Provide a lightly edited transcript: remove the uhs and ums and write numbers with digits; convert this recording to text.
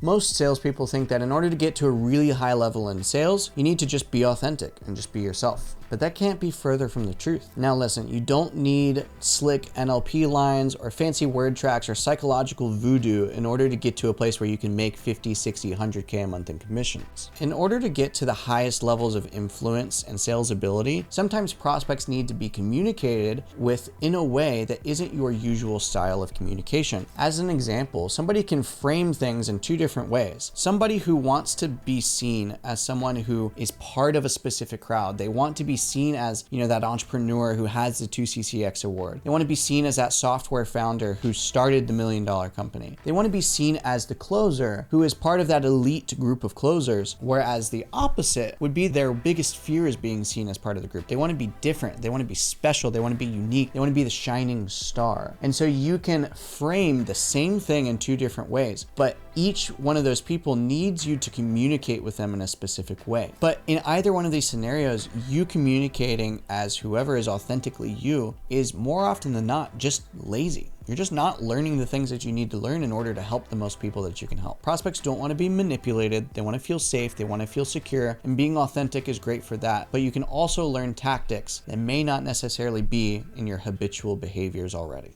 Most salespeople think that in order to get to a really high level in sales, you need to just be authentic and just be yourself. But that can't be further from the truth. Now listen, you don't need slick NLP lines or fancy word tracks or psychological voodoo in order to get to a place where you can make 50, 60, 100K a month in commissions. In order to get to the highest levels of influence and sales ability, sometimes prospects need to be communicated with in a way that isn't your usual style of communication. As an example, somebody can frame things in two different ways. Somebody who wants to be seen as someone who is part of a specific crowd. They want to be seen as, that entrepreneur who has the 2CCX award. They want to be seen as that software founder who started the $1 million company. They want to be seen as the closer who is part of that elite group of closers, whereas the opposite would be their biggest fear is being seen as part of the group. They want to be different. They want to be special. They want to be unique. They want to be the shining star. And so you can frame the same thing in two different ways, but each one of those people needs you to communicate with them in a specific way. But in either one of these scenarios, you communicating as whoever is authentically you is more often than not just lazy. You're just not learning the things that you need to learn in order to help the most people that you can help. Prospects don't want to be manipulated. They want to feel safe. They want to feel secure, and being authentic is great for that. But you can also learn tactics that may not necessarily be in your habitual behaviors already.